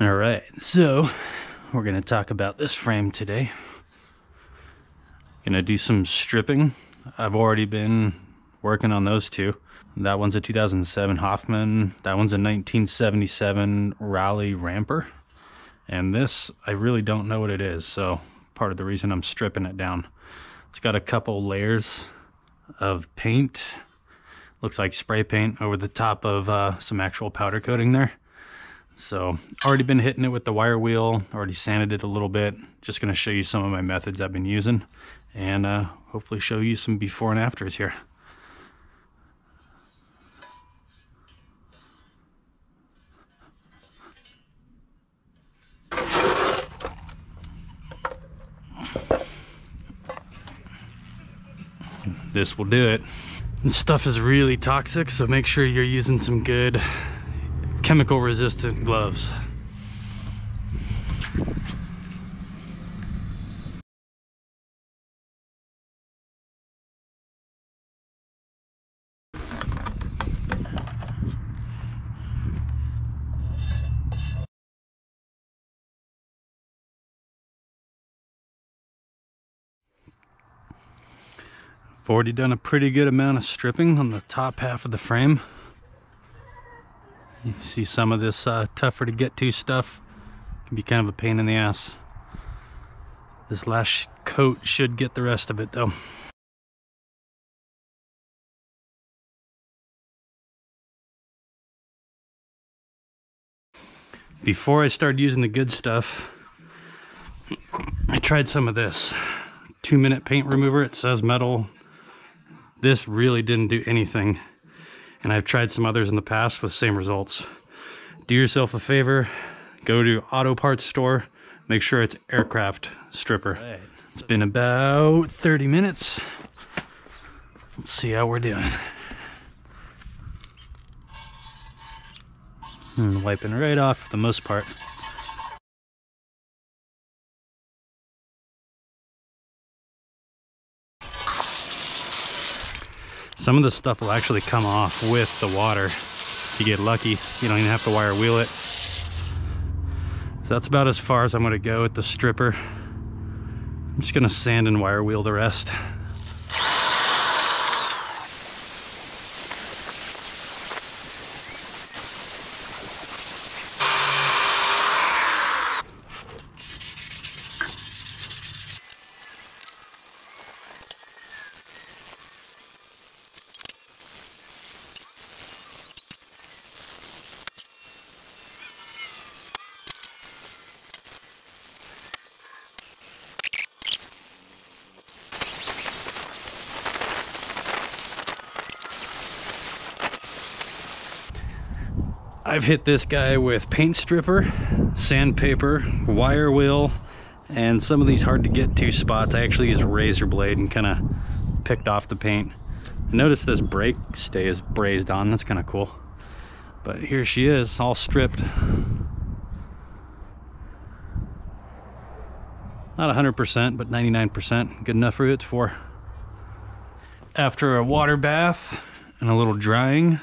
All right, so we're gonna talk about this frame today. Gonna do some stripping. I've already been working on those two. That one's a 2007 Hoffman. That one's a 1977 Raleigh Ramper. And this, I really don't know what it is, so part of the reason I'm stripping it down. It's got a couple layers of paint. Looks like spray paint over the top of some actual powder coating there. So already been hitting it with the wire wheel, already sanded it a little bit. Just gonna show you some of my methods I've been using and hopefully show you some before and afters here. This will do it. This stuff is really toxic, so make sure you're using some good chemical resistant gloves. I've already done a pretty good amount of stripping on the top half of the frame. You see some of this tougher to get to stuff can be kind of a pain in the ass. This last coat should get the rest of it though. Before I started using the good stuff, I tried some of this 2-minute paint remover. It says metal. This really didn't do anything. And I've tried some others in the past with the same results. Do yourself a favor, go to auto parts store, make sure it's aircraft stripper. Right. It's been about 30 minutes. Let's see how we're doing. Wiping right off for the most part. Some of this stuff will actually come off with the water. If you get lucky, you don't even have to wire wheel it. So that's about as far as I'm gonna go with the stripper. I'm just gonna sand and wire wheel the rest. I've hit this guy with paint stripper, sandpaper, wire wheel, and some of these hard to get to spots. I actually used a razor blade and kind of picked off the paint. Notice this brake stay is brazed on. That's kind of cool. But here she is, all stripped. Not 100%, but 99%. Good enough for who it's for. After a water bath and a little drying,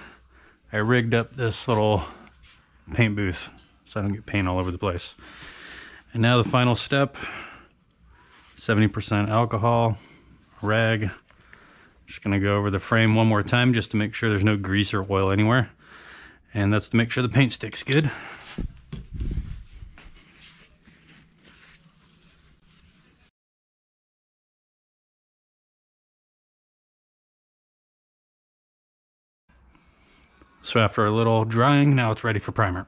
I rigged up this little paint booth so I don't get paint all over the place. And now the final step, 70% alcohol, rag. Just gonna go over the frame one more time just to make sure there's no grease or oil anywhere. And that's to make sure the paint sticks good. So after a little drying, now it's ready for primer.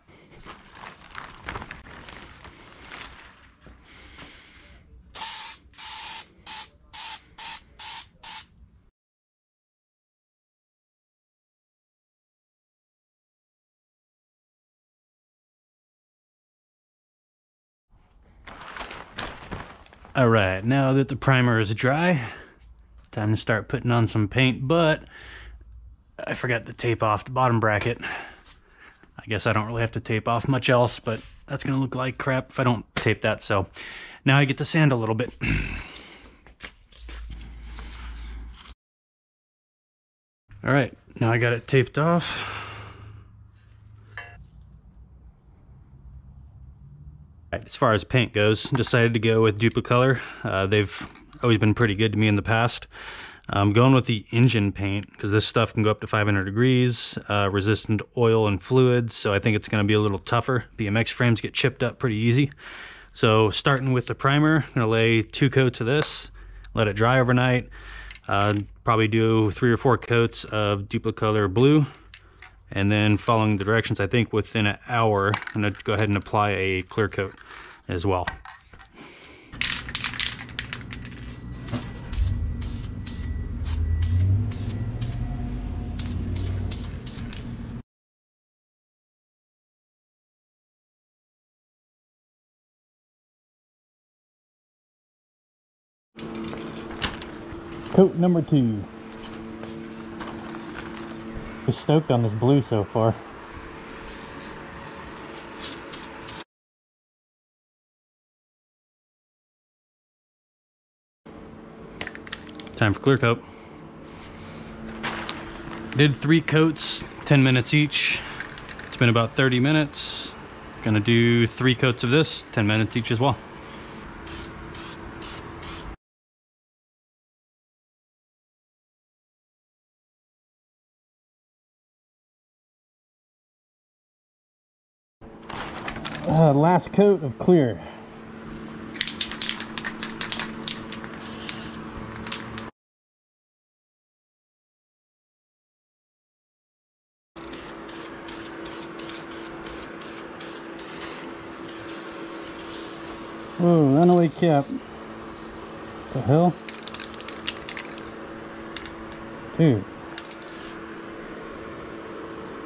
All right, now that the primer is dry, time to start putting on some paint, but I forgot to tape off the bottom bracket. I guess I don't really have to tape off much else, but that's gonna look like crap if I don't tape that. So now I get to sand a little bit. All right, now I got it taped off. As far as paint goes, decided to go with Duplicolor. They've always been pretty good to me in the past. I'm going with the engine paint because this stuff can go up to 500 degrees, resistant to oil and fluids, so I think it's going to be a little tougher. BMX frames get chipped up pretty easy. So starting with the primer, I'm going to lay 2 coats of this, let it dry overnight, probably do 3 or 4 coats of Duplicolor blue, and then following the directions, I think within an hour, I'm going to go ahead and apply a clear coat as well. Coat number 2. Just stoked on this blue so far. Time for clear coat. Did 3 coats, 10 minutes each. It's been about 30 minutes. Gonna do 3 coats of this, 10 minutes each as well. Last coat of clear. Whoa, runaway cap. The hell? Dude.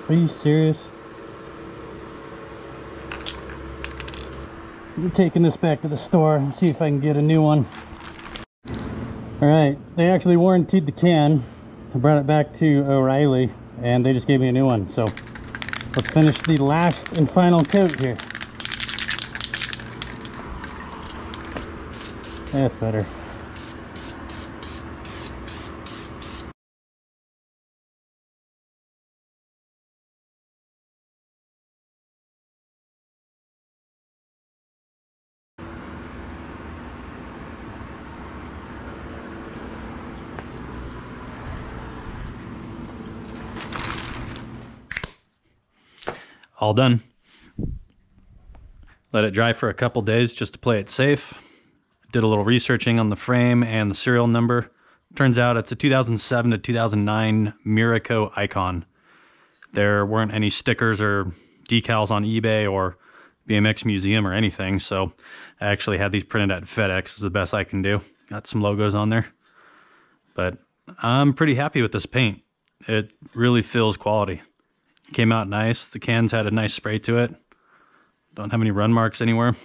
Are you serious? I'm taking this back to the store and see if I can get a new one. Alright, they actually warranted the can. I brought it back to O'Reilly and they just gave me a new one. So let's finish the last and final coat here. That's better. All done. Let it dry for a couple days just to play it safe. Did a little researching on the frame and the serial number. Turns out it's a 2007 to 2009 MirraCo Icon. There weren't any stickers or decals on eBay or BMX Museum or anything, so I actually had these printed at FedEx. It's the best I can do. Got some logos on there. But I'm pretty happy with this paint. It really feels quality. Came out nice. The cans had a nice spray to it. Don't have any run marks anywhere.